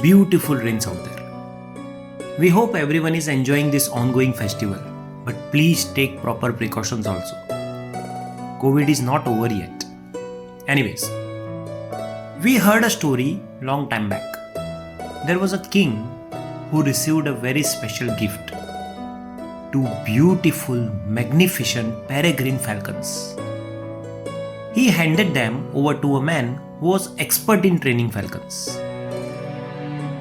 beautiful rains out there. We hope everyone is enjoying this ongoing festival, but please take proper precautions also. COVID is not over yet. Anyways, we heard a story long time back. There was a king who received a very special gift. Two beautiful, magnificent peregrine falcons. He handed them over to a man who was expert in training falcons.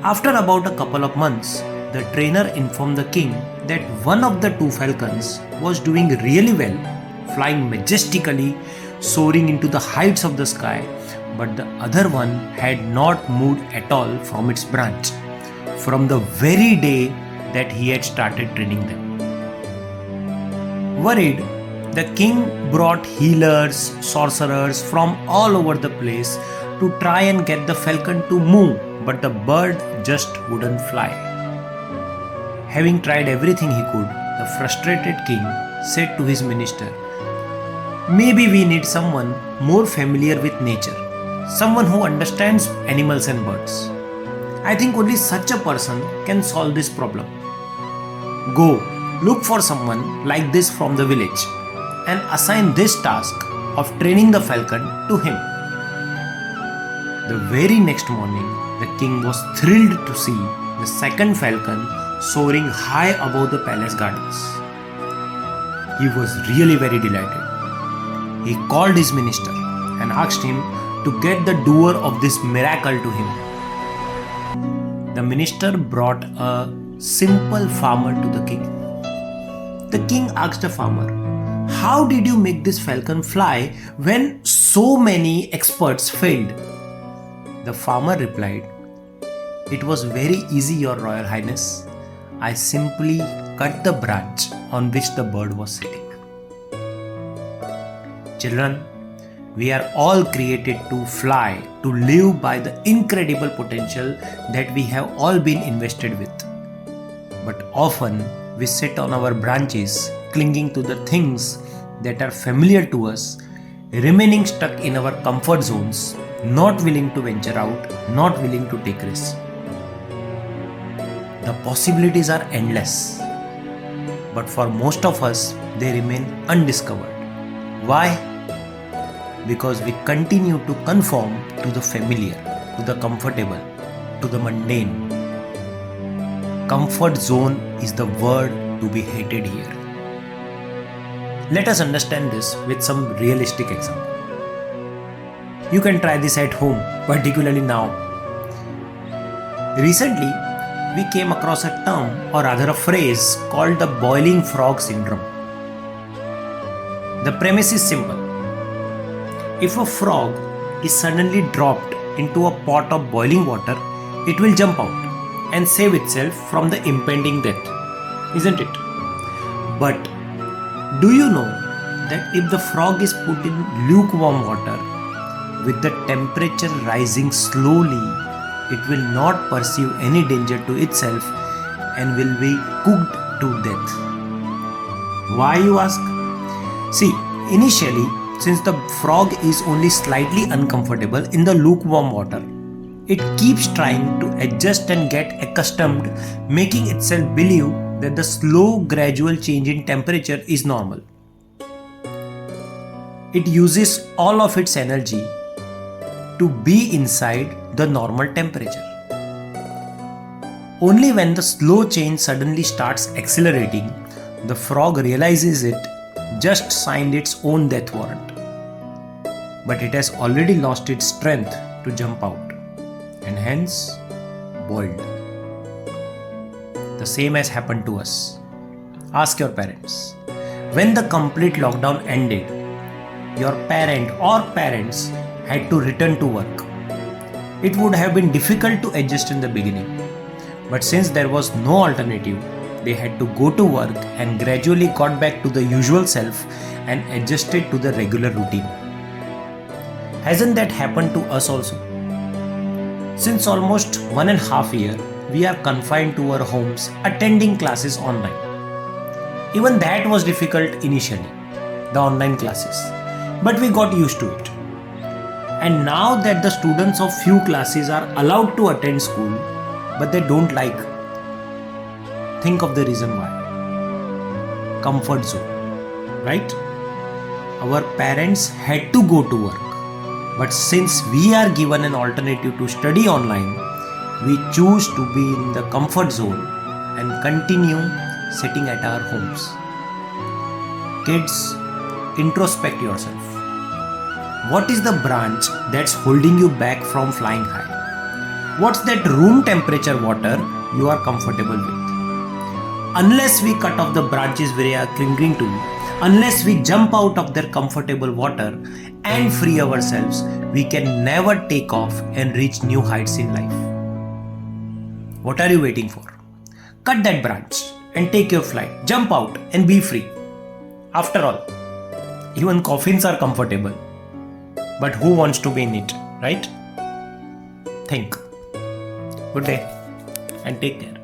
After about a couple of months, the trainer informed the king that one of the two falcons was doing really well, flying majestically, soaring into the heights of the sky, but the other one had not moved at all from its branch from the very day that he had started training them. Worried, the king brought healers, sorcerers from all over the place to try and get the falcon to move, but the bird just wouldn't fly. Having tried everything he could, the frustrated king said to his minister, "Maybe we need someone more familiar with nature, someone who understands animals and birds. I think only such a person can solve this problem. Go, look for someone like this from the village and assign this task of training the falcon to him." The very next morning, the king was thrilled to see the second falcon soaring high above the palace gardens. He was really very delighted. He called his minister and asked him to get the doer of this miracle to him. The minister brought a simple farmer to the king. The king asked the farmer, "How did you make this falcon fly when so many experts failed?" The farmer replied, "It was very easy, Your Royal Highness. I simply cut the branch on which the bird was sitting." Children, we are all created to fly, to live by the incredible potential that we have all been invested with. But often we sit on our branches, clinging to the things that are familiar to us, remaining stuck in our comfort zones, not willing to venture out, not willing to take risks. The possibilities are endless, but for most of us, they remain undiscovered. Why? Because we continue to conform to the familiar, to the comfortable, to the mundane. Comfort zone is the word to be hated here. Let us understand this with some realistic example. You can try this at home, particularly now. Recently, we came across a term, or rather a phrase, called the boiling frog syndrome. The premise is simple. If a frog is suddenly dropped into a pot of boiling water, it will jump out and save itself from the impending death, isn't it? But do you know that if the frog is put in lukewarm water, with the temperature rising slowly, it will not perceive any danger to itself and will be cooked to death? Why, you ask? See, initially, since the frog is only slightly uncomfortable in the lukewarm water, it keeps trying to adjust and get accustomed, making itself believe that the slow, gradual change in temperature is normal. It uses all of its energy to be inside the normal temperature. Only when the slow change suddenly starts accelerating, the frog realizes it just signed its own death warrant. But it has already lost its strength to jump out and hence boiled. The same has happened to us. Ask your parents. When the complete lockdown ended, your parent or parents had to return to work. It would have been difficult to adjust in the beginning, but since there was no alternative, they had to go to work and gradually got back to the usual self and adjusted to the regular routine. Hasn't that happened to us also? Since almost 1.5 years, we are confined to our homes attending classes online. Even that was difficult initially, the online classes, but we got used to it. And now that the students of few classes are allowed to attend school, but they don't like. Think of the reason why. Comfort zone, right? Our parents had to go to work, but since we are given an alternative to study online, we choose to be in the comfort zone and continue sitting at our homes. Kids, introspect yourself. What is the branch that's holding you back from flying high? What's that room temperature water you are comfortable with? Unless we cut off the branches we are clinging to, unless we jump out of their comfortable water and free ourselves, we can never take off and reach new heights in life. What are you waiting for? Cut that branch and take your flight. Jump out and be free. After all, even coffins are comfortable. But who wants to be in it, right? Think. Good day and take care.